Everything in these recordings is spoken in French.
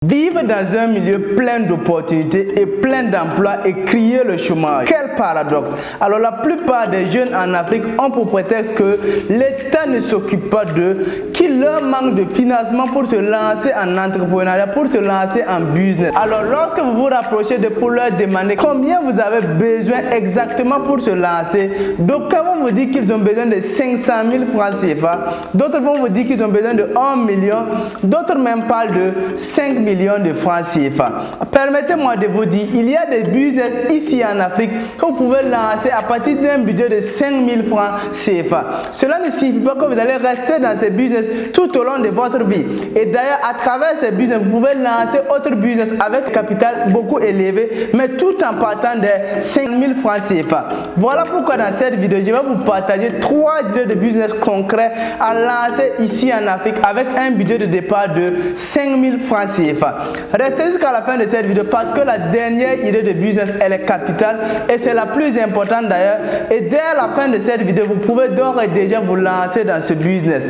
Vivre dans un milieu plein d'opportunités et plein d'emplois et crier le chômage. Quel paradoxe! Alors la plupart des jeunes en Afrique ont pour prétexte que l'État ne s'occupe pas d'eux, qu'il leur manque de financement pour se lancer en entrepreneuriat, pour se lancer en business. Alors lorsque vous vous rapprochez pour leur demander combien vous avez besoin exactement pour se lancer, d'aucuns vont vous dire qu'ils ont besoin de 500 000 francs CFA, d'autres vont vous dire qu'ils ont besoin de 1 million, d'autres même parlent de 5 millions de francs CFA. Permettez-moi de vous dire, il y a des business ici en Afrique que vous pouvez lancer à partir d'un budget de 5 000 francs CFA. Cela ne signifie pas que vous allez rester dans ces business tout au long de votre vie. Et d'ailleurs, à travers ces business, vous pouvez lancer autre business avec un capital beaucoup élevé, mais tout en partant de 5 000 francs CFA. Voilà pourquoi dans cette vidéo, je vais vous partager 3 idées de business concrets à lancer ici en Afrique avec un budget de départ de 5 000 francs CFA. Restez jusqu'à la fin de cette vidéo parce que la dernière idée de business, elle est capitale et c'est la plus importante d'ailleurs. Et dès la fin de cette vidéo, vous pouvez d'ores et déjà vous lancer dans ce business.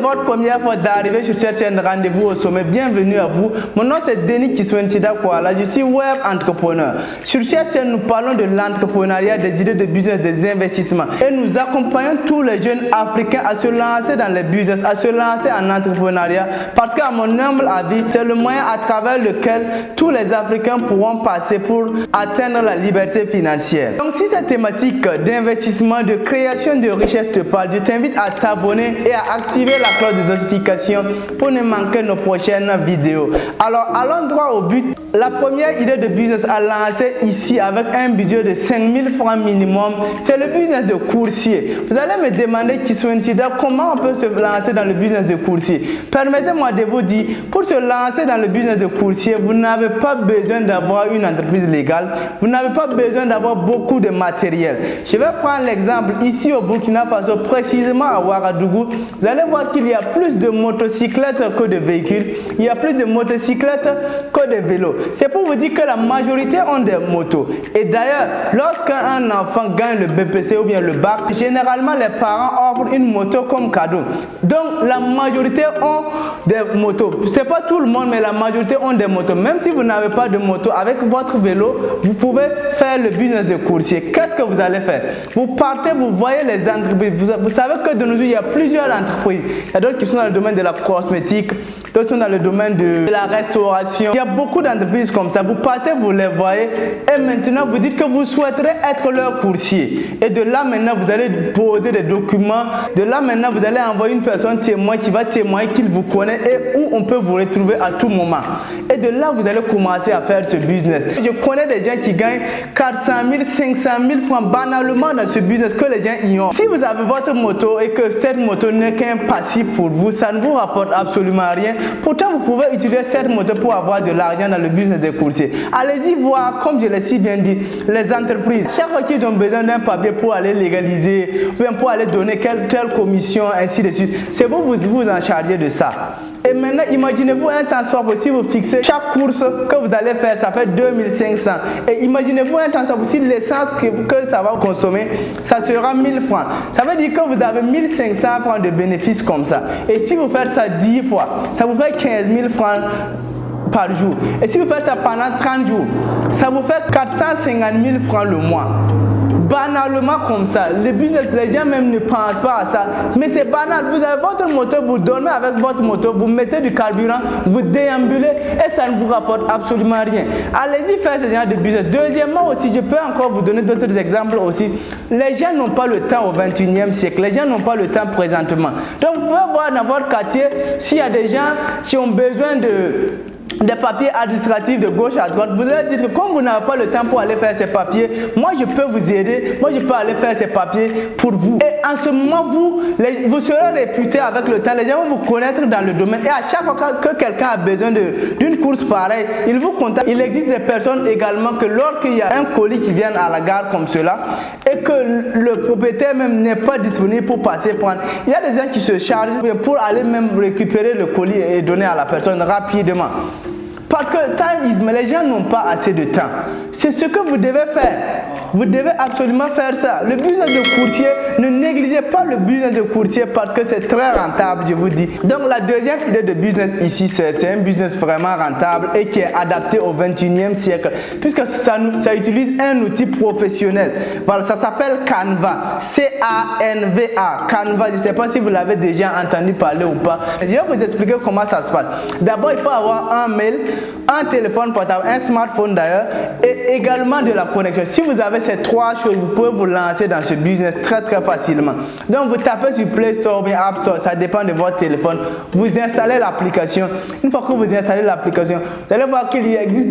Votre première fois d'arriver sur cette chaîne Rendez-vous au sommet, bienvenue à vous. Mon nom c'est Denis Kiswensida Kwala, je suis web entrepreneur. Sur cette chaîne, nous parlons de l'entrepreneuriat, des idées de business, des investissements et nous accompagnons tous les jeunes africains à se lancer dans les business, à se lancer en entrepreneuriat parce qu'à mon humble avis, c'est le moyen à travers lequel tous les Africains pourront passer pour atteindre la liberté financière. Donc si cette thématique d'investissement, de création de richesse te parle, je t'invite à t'abonner et à activer la cloche de notification pour ne manquer nos prochaines vidéos. Alors allons droit au but. La première idée de business à lancer ici avec un budget de 5 000 francs minimum, c'est le business de coursier. Vous allez me demander Kiswensida, comment on peut se lancer dans le business de coursier. Permettez-moi de vous dire, pour se lancer dans le business de coursier, vous n'avez pas besoin d'avoir une entreprise légale, vous n'avez pas besoin d'avoir beaucoup de matériel. Je vais prendre l'exemple ici au Burkina Faso, précisément à Ouagadougou. Vous allez voir qu'il y a plus de motocyclettes que de véhicules, il y a plus de motocyclettes que de vélos. C'est pour vous dire que la majorité ont des motos. Et d'ailleurs, lorsqu'un enfant gagne le BPC ou bien le bac, généralement les parents offrent une moto comme cadeau. Donc la majorité ont des motos. C'est pas tout le monde, mais la majorité ont des motos. Même si vous n'avez pas de moto, avec votre vélo, vous pouvez faire le business de coursier. Qu'est-ce que vous allez faire? Vous partez, vous voyez les entreprises. Vous savez que de nos jours, il y a plusieurs entreprises. Il y a d'autres qui sont dans le domaine de la cosmétique, d'autres sont dans le domaine de la restauration. Il y a beaucoup d'entreprises comme ça. Vous partez, vous les voyez et maintenant vous dites que vous souhaiterez être leur coursier. Et de là maintenant, vous allez poser des documents. De là maintenant, vous allez envoyer une personne témoin qui va témoigner qu'il vous connaît et où on peut vous retrouver à tout moment. Et de là, vous allez commencer à faire ce business. Je connais des gens qui gagnent 400 000, 500 000 francs banalement dans ce business que les gens y ont. Si vous avez votre moto et que cette moto n'est qu'un passif pour vous, ça ne vous rapporte absolument rien. Pourtant, vous pouvez utiliser cette moto pour avoir de l'argent dans le business des coursiers. Allez-y voir, comme je l'ai si bien dit, les entreprises. Chaque fois qu'ils ont besoin d'un papier pour aller légaliser, ou bien pour aller donner telle commission, ainsi de suite, c'est vous en chargez de ça. Et maintenant, imaginez-vous un transport, si vous fixez chaque course que vous allez faire, ça fait 2500. Et imaginez-vous un transport, si l'essence que ça va consommer, ça sera 1000 francs. Ça veut dire que vous avez 1500 francs de bénéfices comme ça. Et si vous faites ça 10 fois, ça vous fait 15 000 francs par jour. Et si vous faites ça pendant 30 jours, ça vous fait 450 000 francs le mois. Banalement comme ça, les business, les gens même ne pensent pas à ça, mais c'est banal. Vous avez votre moto, vous dormez avec votre moto, vous mettez du carburant, vous déambulez et ça ne vous rapporte absolument rien. Allez-y faire ce genre de business. Deuxièmement aussi, je peux encore vous donner d'autres exemples aussi. Les gens n'ont pas le temps au 21e siècle, les gens n'ont pas le temps présentement. Donc vous pouvez voir dans votre quartier s'il y a des gens qui ont besoin des papiers administratifs de gauche à droite. Vous allez dire que comme vous n'avez pas le temps pour aller faire ces papiers, moi je peux vous aider, moi je peux aller faire ces papiers pour vous. Et en ce moment, vous serez réputé avec le temps, les gens vont vous connaître dans le domaine. Et à chaque fois que quelqu'un a besoin d'une course pareille, il vous contacte. Il existe des personnes également que lorsqu'il y a un colis qui vient à la gare comme cela, et que le propriétaire même n'est pas disponible pour passer prendre, il y a des gens qui se chargent pour aller même récupérer le colis et donner à la personne rapidement. Parce que les gens n'ont pas assez de temps. C'est ce que vous devez faire. Vous devez absolument faire ça. Le business de courtier, ne négligez pas le business de courtier parce que c'est très rentable, je vous dis. Donc la deuxième idée de business ici, c'est un business vraiment rentable et qui est adapté au 21e siècle. Puisque ça utilise un outil professionnel. Voilà, ça s'appelle Canva. C-A-N-V-A. Canva, je ne sais pas si vous l'avez déjà entendu parler ou pas. Je vais vous expliquer comment ça se passe. D'abord, il faut avoir un mail, un téléphone portable, un smartphone d'ailleurs, et également de la connexion. Si vous avez ces trois choses, vous pouvez vous lancer dans ce business très facilement. Donc vous tapez sur Play Store ou bien App Store, ça dépend de votre téléphone. Vous installez l'application. Une fois que vous installez l'application, vous allez voir qu'il existe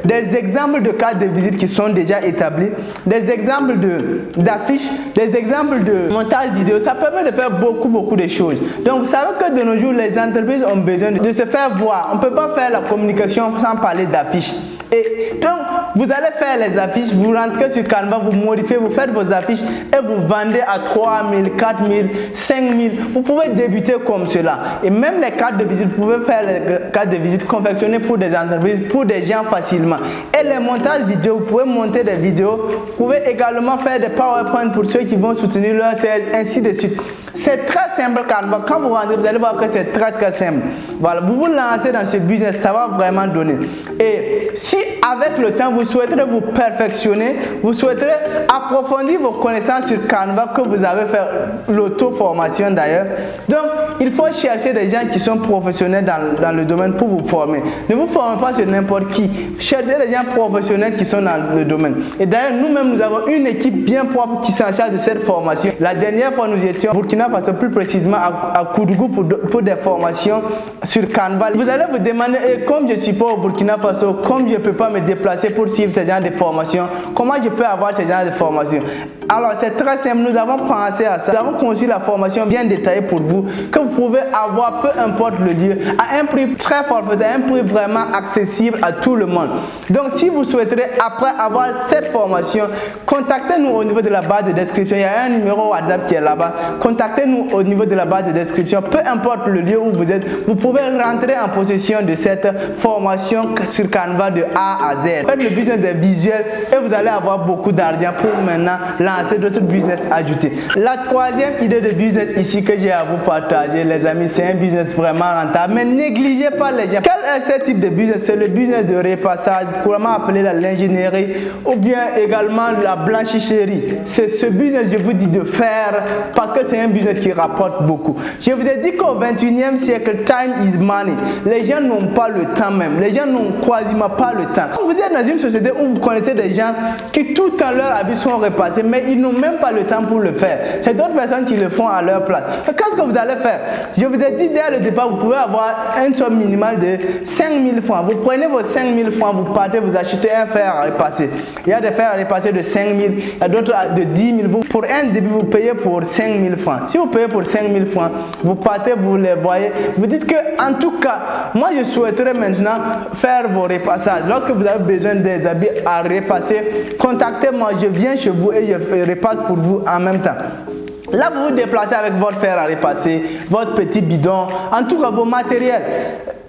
des exemples de cartes de visite qui sont déjà établis, des exemples d'affiches, des exemples de montage vidéo. Ça permet de faire beaucoup de choses. Donc vous savez que de nos jours, les entreprises ont besoin de se faire voir. On ne peut pas faire la communication sans parler d'affiches. Et donc, vous allez faire les affiches, vous rentrez sur Canva, vous modifiez, vous faites vos affiches et vous vendez à 3 000, 4 000, 5 000. Vous pouvez débuter comme cela. Et même les cartes de visite, vous pouvez faire les cartes de visite confectionnées pour des entreprises, pour des gens facilement. Et les montages vidéo, vous pouvez monter des vidéos. Vous pouvez également faire des PowerPoint pour ceux qui vont soutenir leur thèse, ainsi de suite. C'est très simple Canva. Quand vous rentrez, vous allez voir que c'est très simple. Voilà, vous vous lancez dans ce business, ça va vraiment donner. Et si avec le temps, vous souhaiterez vous perfectionner, vous souhaiterez approfondir vos connaissances sur Canva, que vous avez fait l'auto-formation d'ailleurs. Donc, il faut chercher des gens qui sont professionnels dans le domaine pour vous former. Ne vous formez pas sur n'importe qui. Cherchez des gens professionnels qui sont dans le domaine. Et d'ailleurs, nous-mêmes, nous avons une équipe bien propre qui s'en charge de cette formation. La dernière fois, nous étions au Burkina Faso, plus précisément à Koudougou pour des formations sur Canva. Vous allez vous demander, comme je ne suis pas au Burkina Faso, comme je ne peux pas me déplacer pour suivre ce genre de formation, comment je peux avoir ce genre de formation? Alors c'est très simple, nous avons pensé à ça. Nous avons conçu la formation bien détaillée pour vous, que vous pouvez avoir peu importe le lieu, à un prix très forfaitaire, un prix vraiment accessible à tout le monde. Donc si vous souhaiterez après avoir cette formation, contactez-nous au niveau de la barre de description. Il y a un numéro WhatsApp qui est là-bas. Contactez-nous au niveau de la barre de description. Peu importe le lieu où vous êtes, vous pouvez rentrer en possession de cette formation sur Canva de A à Z. Faites le business des visuels et vous allez avoir beaucoup d'argent pour maintenant lancer d'autres business ajoutés. La troisième idée de business ici que j'ai à vous partager, les amis, c'est un business vraiment rentable. Mais négligez pas les gens. Quel est ce type de business? C'est le business de repassage, couramment appelé l'ingénierie, ou bien également la blanchisserie. C'est ce business, je vous dis, de faire, parce que c'est un business qui rapporte beaucoup. Je vous ai dit qu'au 21e siècle, time is money. Les gens n'ont pas le temps même. Les gens n'ont quasiment pas le temps. Vous êtes dans une société où vous connaissez des gens qui tout en leur avis sont repassés, mais ils n'ont même pas le temps pour le faire. C'est d'autres personnes qui le font à leur place. Qu'est-ce que vous allez faire? Je vous ai dit dès le départ, vous pouvez avoir une somme minimale de 5 000 francs. Vous prenez vos 5 000 francs, vous partez, vous achetez un fer à repasser. Il y a des fers à repasser de 5 000, il y a d'autres de 10 000. Pour un début, vous payez pour 5 000 francs. Si vous payez pour 5 000 francs, vous partez, vous les voyez. Vous dites que, en tout cas, moi je souhaiterais maintenant faire vos repassages. Lorsque vous avez besoin des habits à repasser, contactez-moi, je viens chez vous et je repasse pour vous en même temps. Là, vous vous déplacez avec votre fer à repasser, votre petit bidon, en tout cas vos matériels.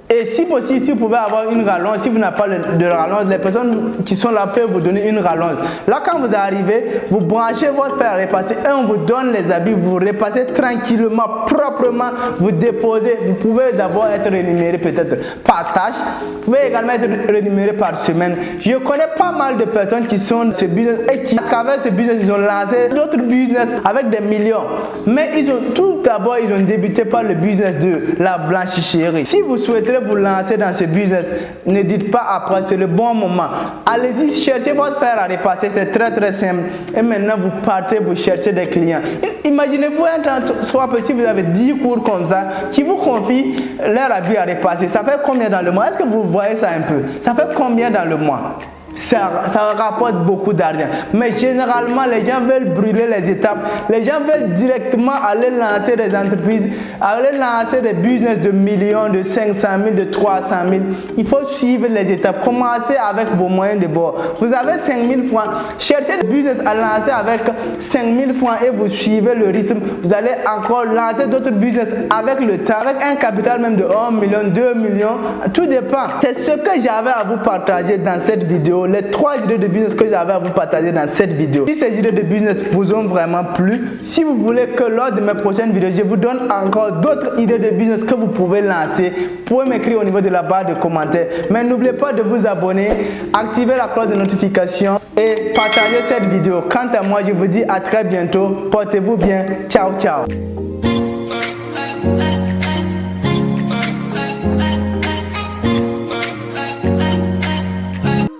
Et si possible, si vous pouvez avoir une rallonge, si vous n'avez pas de rallonge, les personnes qui sont là peuvent vous donner une rallonge. Là, quand vous arrivez, vous branchez votre fer à repasser et on vous donne les habits, vous repassez tranquillement, proprement, vous déposez. Vous pouvez d'abord être rémunéré peut-être par tâche, vous pouvez également être rémunéré par semaine. Je connais pas mal de personnes qui sont dans ce business et qui, à travers ce business, ils ont lancé d'autres business avec des millions. Mais ils ont tout d'abord, ils ont débuté par le business de la blanchisserie. Si vous souhaitez vous lancer dans ce business, ne dites pas après, c'est le bon moment. Allez-y, cherchez votre fer à repasser, c'est très simple. Et maintenant, vous partez, vous cherchez des clients. Imaginez-vous un temps, soit si vous avez 10 cours comme ça, qui vous confient leur habit à repasser. Ça fait combien dans le mois? Est-ce que vous voyez ça un peu? Ça fait combien dans le mois? ça rapporte beaucoup d'argent. Mais généralement, les gens veulent brûler les étapes. Les gens veulent directement aller lancer des entreprises, aller lancer des business de millions, de 500 000, de 300 000. Il faut suivre les étapes. Commencez avec vos moyens de bord. Vous avez 5 000 francs. Cherchez des business à lancer avec 5 000 francs et vous suivez le rythme. Vous allez encore lancer d'autres business avec le temps, avec un capital même de 1 million, 2 millions. Tout dépend. C'est ce que j'avais à vous partager dans cette vidéo. Les 3 idées de business que j'avais à vous partager dans cette vidéo. Si ces idées de business vous ont vraiment plu, si vous voulez que lors de mes prochaines vidéos, je vous donne encore d'autres idées de business que vous pouvez lancer, vous pouvez m'écrire au niveau de la barre de commentaires. Mais n'oubliez pas de vous abonner, activer la cloche de notification et partager cette vidéo. Quant à moi, je vous dis à très bientôt. Portez-vous bien. Ciao, ciao.